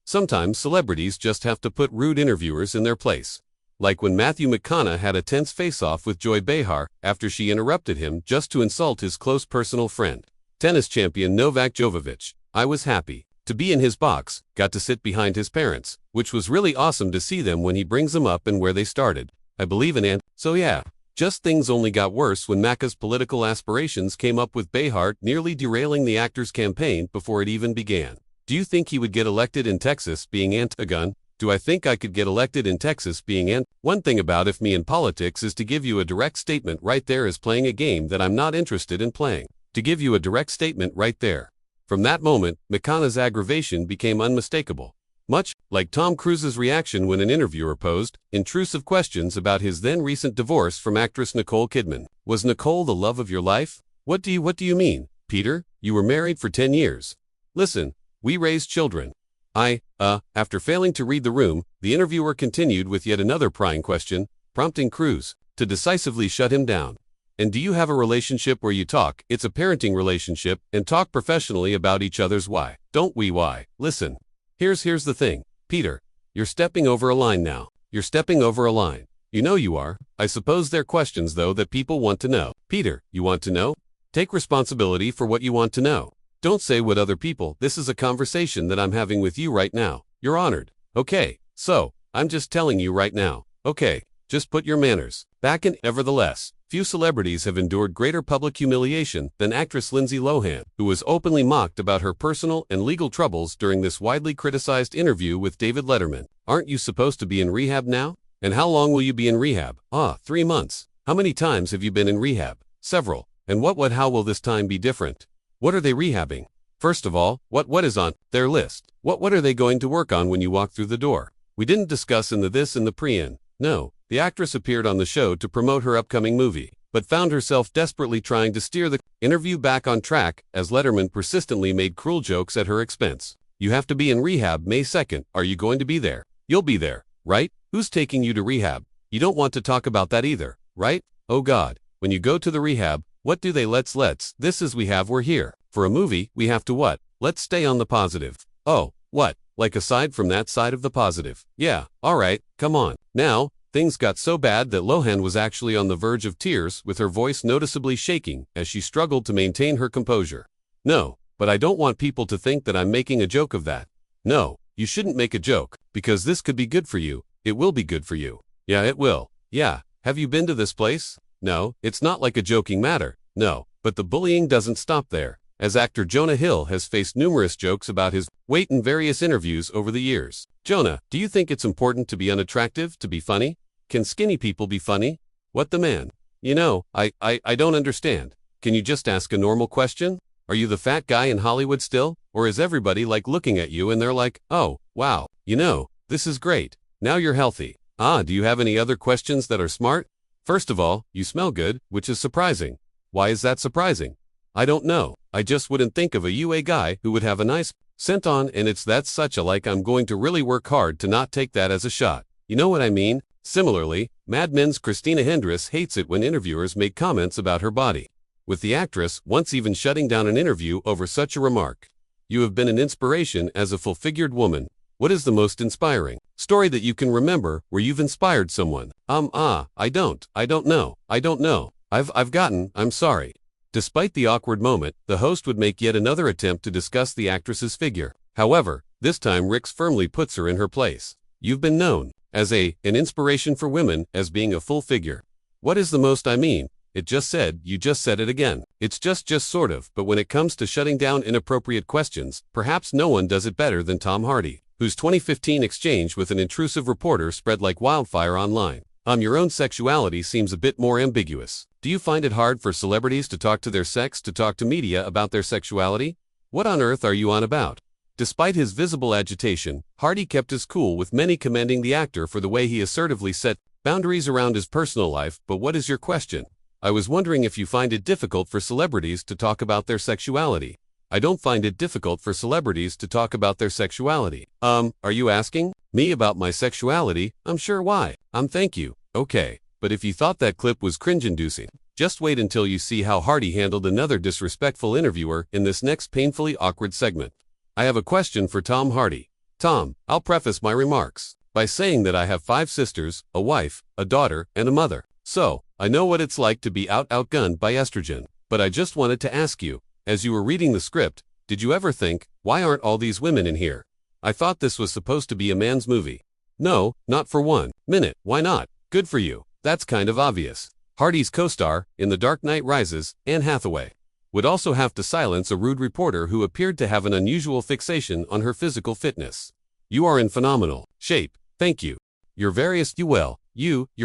Sometimes celebrities just have to put rude interviewers in their place. Like when Matthew McConaughey had a tense face-off with Joy Behar after she interrupted him just to insult his close personal friend, tennis champion Novak Djokovic. I was happy to be in his box, got to sit behind his parents, which was really awesome to see them when he brings them up and where they started. I believe in so yeah. Just things only got worse when Macca's political aspirations came up with Behar nearly derailing the actor's campaign before it even began. Do you think he would get elected in Texas being anti-gun? Do I think I could get elected in Texas being One thing about if me in politics is to give you a direct statement right there is playing a game that I'm not interested in playing. To give you a direct statement right there. From that moment, McConaughey's aggravation became unmistakable. Much like Tom Cruise's reaction when an interviewer posed intrusive questions about his then recent divorce from actress Nicole Kidman. Was Nicole the love of your life? What do you mean, Peter? You were married for 10 years. Listen, we raised children. After failing to read the room, the interviewer continued with yet another prying question, prompting Cruise to decisively shut him down. And do you have a relationship where you talk, it's a parenting relationship, and talk professionally about each other's why? Don't we why? Listen. Here's the thing, Peter. You're stepping over a line now. You're stepping over a line. You know you are. I suppose they're questions though that people want to know. Peter, you want to know? Take responsibility for what you want to know. Don't say what other people. This is a conversation that I'm having with you right now. You're honored. Okay, so, I'm just telling you right now. Okay, just put your manners back in. Nevertheless, few celebrities have endured greater public humiliation than actress Lindsay Lohan, who was openly mocked about her personal and legal troubles during this widely criticized interview with David Letterman. Aren't you supposed to be in rehab now? And how long will you be in rehab? 3 months. How many times have you been in rehab? Several. And how will this time be different? What are they rehabbing? First of all, what is on their list? What are they going to work on when you walk through the door? We didn't discuss in the pre-in. No, the actress appeared on the show to promote her upcoming movie, but found herself desperately trying to steer the interview back on track as Letterman persistently made cruel jokes at her expense. You have to be in rehab May 2nd. Are you going to be there? You'll be there, right? Who's taking you to rehab? You don't want to talk about that either, right? Oh God, when you go to the rehab, what do they let's this is we're here. For a movie, we have to what? Let's stay on the positive. Oh, what? Like aside from that side of the positive. Yeah, alright, come on. Now, things got so bad that Lohan was actually on the verge of tears with her voice noticeably shaking as she struggled to maintain her composure. No, but I don't want people to think that I'm making a joke of that. No, you shouldn't make a joke, because this could be good for you. It will be good for you. Yeah, it will. Yeah, have you been to this place? No, it's not like a joking matter. No, but the bullying doesn't stop there, as actor Jonah Hill has faced numerous jokes about his weight in various interviews over the years. Jonah, do you think it's important to be unattractive, to be funny? Can skinny people be funny? What the man? You know, I don't understand. Can you just ask a normal question? Are you the fat guy in Hollywood still? Or is everybody like looking at you and they're like, oh, wow, you know, this is great. Now you're healthy. Do you have any other questions that are smart? First of all, you smell good, which is surprising. Why is that surprising? I don't know. I just wouldn't think of a UA guy who would have a nice scent on, and that's such a I'm going to really work hard to not take that as a shot. You know what I mean? Similarly, Mad Men's Christina Hendricks hates it when interviewers make comments about her body, with the actress once even shutting down an interview over such a remark. You have been an inspiration as a full-figured woman. What is the most inspiring story that you can remember where you've inspired someone? I don't know. I'm sorry. Despite the awkward moment, the host would make yet another attempt to discuss the actress's figure. However, this time Ricks firmly puts her in her place. You've been known as an inspiration for women as being a full figure. What is the most you just said it again. It's just sort of, but when it comes to shutting down inappropriate questions, perhaps no one does it better than Tom Hardy, whose 2015 exchange with an intrusive reporter spread like wildfire online. Your own sexuality seems a bit more ambiguous. Do you find it hard for celebrities to talk to their sex, to talk to media about their sexuality? What on earth are you on about? Despite his visible agitation, Hardy kept his cool, with many commending the actor for the way he assertively set boundaries around his personal life. But what is your question? I was wondering if you find it difficult for celebrities to talk about their sexuality. I don't find it difficult for celebrities to talk about their sexuality. Are you asking me about my sexuality? I'm sure why. Thank you. Okay, but if you thought that clip was cringe-inducing, just wait until you see how Hardy handled another disrespectful interviewer in this next painfully awkward segment. I have a question for Tom Hardy. Tom, I'll preface my remarks by saying that I have 5 sisters, a wife, a daughter, and a mother. So, I know what it's like to be outgunned by estrogen. But I just wanted to ask you, as you were reading the script, did you ever think, why aren't all these women in here? I thought this was supposed to be a man's movie. No, not for 1 minute. Why not? Good for you. That's kind of obvious. Hardy's co-star, in The Dark Knight Rises, Anne Hathaway, would also have to silence a rude reporter who appeared to have an unusual fixation on her physical fitness. You are in phenomenal shape, thank you. You're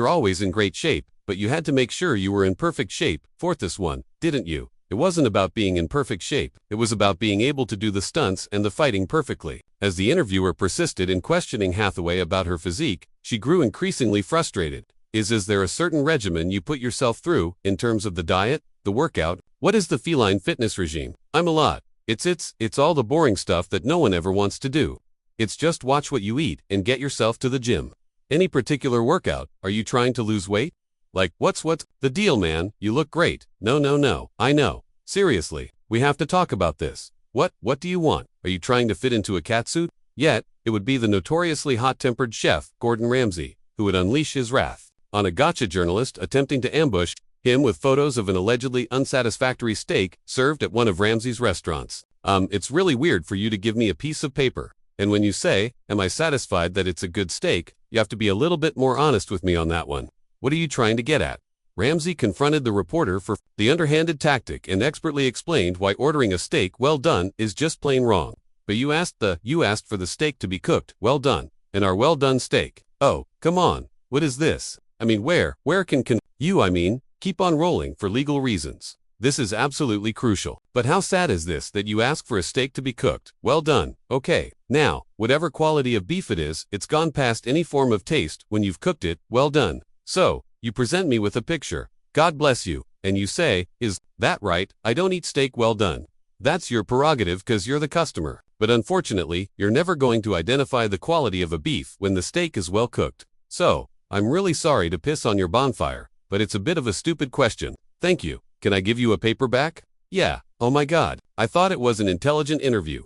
always in great shape, but you had to make sure you were in perfect shape for this one, didn't you? It wasn't about being in perfect shape, it was about being able to do the stunts and the fighting perfectly. As the interviewer persisted in questioning Hathaway about her physique, she grew increasingly frustrated. Is there a certain regimen you put yourself through, in terms of the diet, the workout? What is the feline fitness regime? I'm a lot. It's all the boring stuff that no one ever wants to do. It's just watch what you eat and get yourself to the gym. Any particular workout? Are you trying to lose weight? Like, what's the deal, man? You look great. No. I know. Seriously, we have to talk about this. What do you want? Are you trying to fit into a catsuit? Yet, it would be the notoriously hot-tempered chef, Gordon Ramsay, who would unleash his wrath on a gotcha journalist attempting to ambush him with photos of an allegedly unsatisfactory steak served at one of Ramsay's restaurants. It's really weird for you to give me a piece of paper. And when you say, am I satisfied that it's a good steak, you have to be a little bit more honest with me on that one. What are you trying to get at? Ramsay confronted the reporter for the underhanded tactic and expertly explained why ordering a steak well done is just plain wrong. But you asked for the steak to be cooked well done, and our well done steak. Oh, come on. What is this? I mean, where can you keep on rolling for legal reasons? This is absolutely crucial. But how sad is this that you ask for a steak to be cooked well done? Okay, now, whatever quality of beef it is, it's gone past any form of taste when you've cooked it well done. So, you present me with a picture, God bless you, and you say, is that right? I don't eat steak well done. That's your prerogative because you're the customer. But unfortunately, you're never going to identify the quality of a beef when the steak is well cooked. So, I'm really sorry to piss on your bonfire, but it's a bit of a stupid question. Thank you. Can I give you a paper back? Yeah. Oh my God. I thought it was an intelligent interview.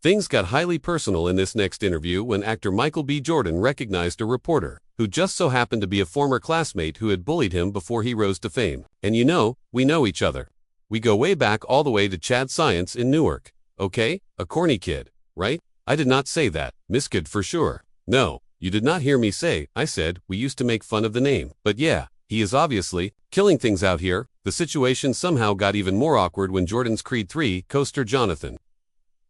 Things got highly personal in this next interview when actor Michael B. Jordan recognized a reporter who just so happened to be a former classmate who had bullied him before he rose to fame. And we know each other. We go way back all the way to Chad Science in Newark. Okay? A corny kid, right? I did not say that. Miskid for sure. No, you did not hear me say, I said, we used to make fun of the name. But yeah, he is obviously killing things out here. The situation somehow got even more awkward when Jordan's Creed 3 co-star Jonathan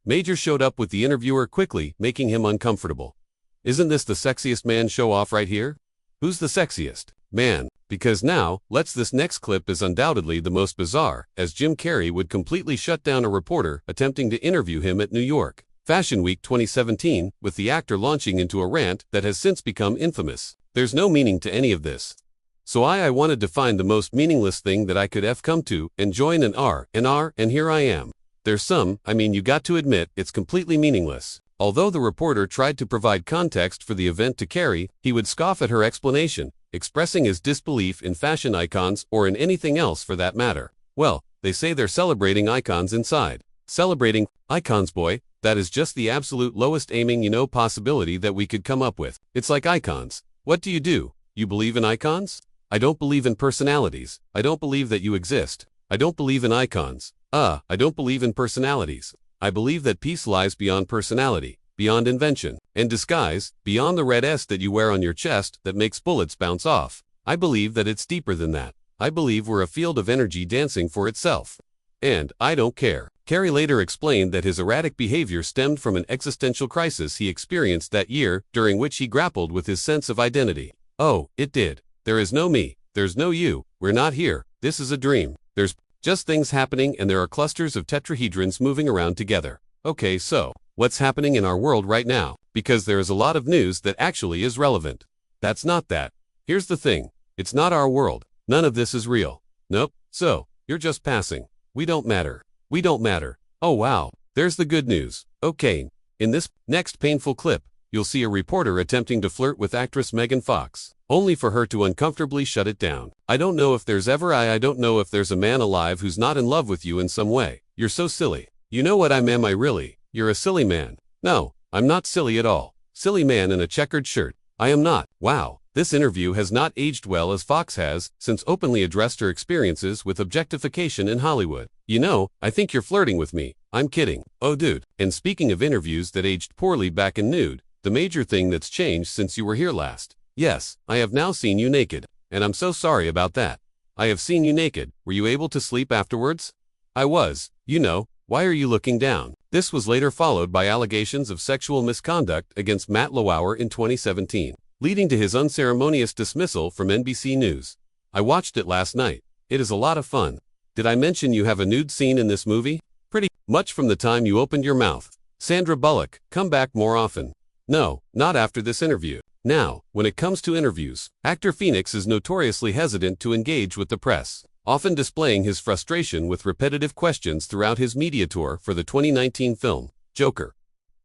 Major showed up with the interviewer quickly, making him uncomfortable. Isn't this the sexiest man show off right here? Who's the sexiest man? Because now, this next clip is undoubtedly the most bizarre, as Jim Carrey would completely shut down a reporter attempting to interview him at New York Fashion Week 2017, with the actor launching into a rant that has since become infamous. There's no meaning to any of this. So I wanted to find the most meaningless thing that I could come to and join an R, and here I am. There's you got to admit, it's completely meaningless. Although the reporter tried to provide context for the event to Carrey, he would scoff at her explanation, expressing his disbelief in fashion icons or in anything else for that matter. Well, they say they're celebrating icons inside. Celebrating icons, boy, that is just the absolute lowest aiming possibility that we could come up with. It's like icons. What do? You believe in icons? I don't believe in personalities. I don't believe that you exist. I don't believe in icons. I don't believe in personalities. I believe that peace lies beyond personality, beyond invention and disguise, beyond the red S that you wear on your chest that makes bullets bounce off. I believe that it's deeper than that. I believe we're a field of energy dancing for itself. And I don't care. Carrey later explained that his erratic behavior stemmed from an existential crisis he experienced that year, during which he grappled with his sense of identity. Oh, it did. There is no me. There's no you. We're not here. This is a dream. There's just things happening and there are clusters of tetrahedrons moving around together. Okay, so, what's happening in our world right now? Because there is a lot of news that actually is relevant. That's not that. Here's the thing. It's not our world. None of this is real. Nope. So, you're just passing. We don't matter. We don't matter. Oh wow. There's the good news. Okay. In this next painful clip, you'll see a reporter attempting to flirt with actress Megan Fox, only for her to uncomfortably shut it down. I don't know if there's a man alive who's not in love with you in some way. You're so silly. You know what I really? You're a silly man. No, I'm not silly at all. Silly man in a checkered shirt. I am not. Wow. This interview has not aged well as Fox has, since openly addressed her experiences with objectification in Hollywood. You know, I think you're flirting with me. I'm kidding. Oh dude. And speaking of interviews that aged poorly back in nude, the major thing that's changed since you were here last. Yes, I have now seen you naked. And I'm so sorry about that. I have seen you naked. Were you able to sleep afterwards? I was. You know, why are you looking down? This was later followed by allegations of sexual misconduct against Matt Lauer in 2017. Leading to his unceremonious dismissal from NBC News. I watched it last night. It is a lot of fun. Did I mention you have a nude scene in this movie? Pretty much from the time you opened your mouth. Sandra Bullock, come back more often. No, not after this interview. Now, when it comes to interviews, actor Phoenix is notoriously hesitant to engage with the press, often displaying his frustration with repetitive questions throughout his media tour for the 2019 film, Joker.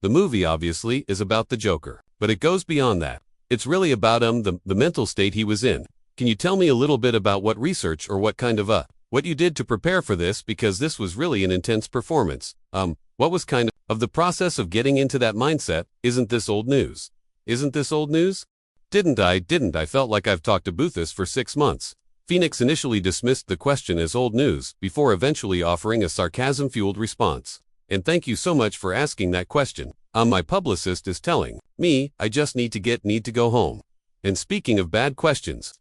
The movie obviously is about the Joker, but it goes beyond that. It's really about the mental state he was in. Can you tell me a little bit about what research or what kind of what you did to prepare for this, because this was really an intense performance. What was kind of the process of getting into that mindset? Isn't this old news? Isn't this old news? Didn't I felt like I've talked to Boothus for 6 months. Phoenix initially dismissed the question as old news before eventually offering a sarcasm-fueled response. And thank you so much for asking that question. My publicist is telling me I just need to go home. And speaking of bad questions,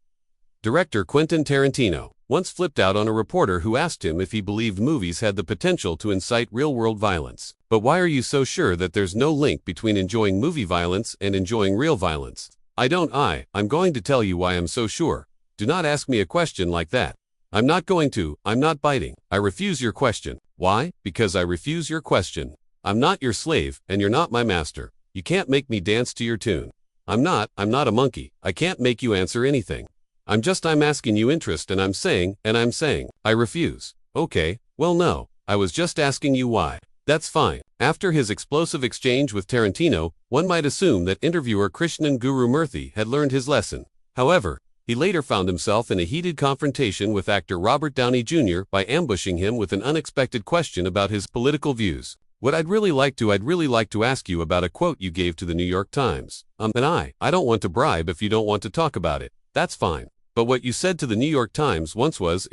director Quentin Tarantino once flipped out on a reporter who asked him if he believed movies had the potential to incite real-world violence. But why are you so sure that there's no link between enjoying movie violence and enjoying real violence? I'm going to tell you why I'm so sure. Do not ask me a question like that. I'm not going to. I'm not biting. I refuse your question. Why? Because I refuse your question. I'm not your slave, and you're not my master. You can't make me dance to your tune. I'm not a monkey. I can't make you answer anything. I'm asking you interest, and I'm saying, I refuse. Okay, well no, I was just asking you why. That's fine. After his explosive exchange with Tarantino, one might assume that interviewer Krishnan Guru Murthy had learned his lesson. However, he later found himself in a heated confrontation with actor Robert Downey Jr. by ambushing him with an unexpected question about his political views. What I'd really like to ask you about a quote you gave to the New York Times. And I don't want to bribe if you don't want to talk about it. That's fine. But what you said to the New York Times once was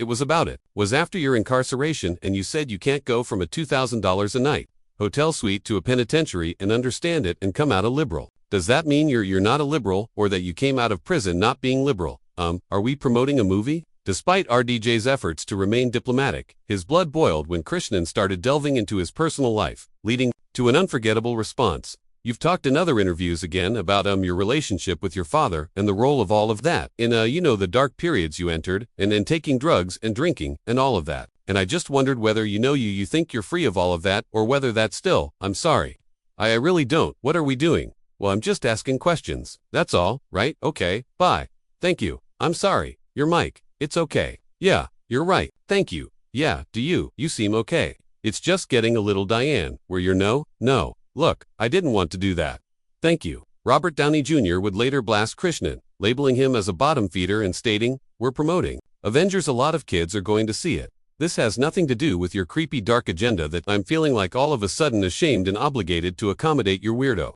after your incarceration, and you said you can't go from a $2,000 a night hotel suite to a penitentiary and understand it and come out a liberal. Does that mean you're not a liberal, or that you came out of prison not being liberal? Are we promoting a movie? Despite RDJ's efforts to remain diplomatic, his blood boiled when Krishnan started delving into his personal life, leading to an unforgettable response. You've talked in other interviews again about your relationship with your father and the role of all of that in the dark periods you entered, and taking drugs and drinking and all of that. And I just wondered whether you think you're free of all of that, or whether that's still. I'm sorry. I really don't. What are we doing? Well, I'm just asking questions. That's all, right? Okay, bye. Thank you. I'm sorry. Your mic. It's okay. Yeah, you're right. Thank you. Yeah, you seem okay. It's just getting a little Diane, where you're no. Look, I didn't want to do that. Thank you. Robert Downey Jr. would later blast Krishnan, labeling him as a bottom feeder and stating, "We're promoting Avengers. A lot of kids are going to see it. This has nothing to do with your creepy dark agenda that I'm feeling like all of a sudden ashamed and obligated to accommodate your weirdo."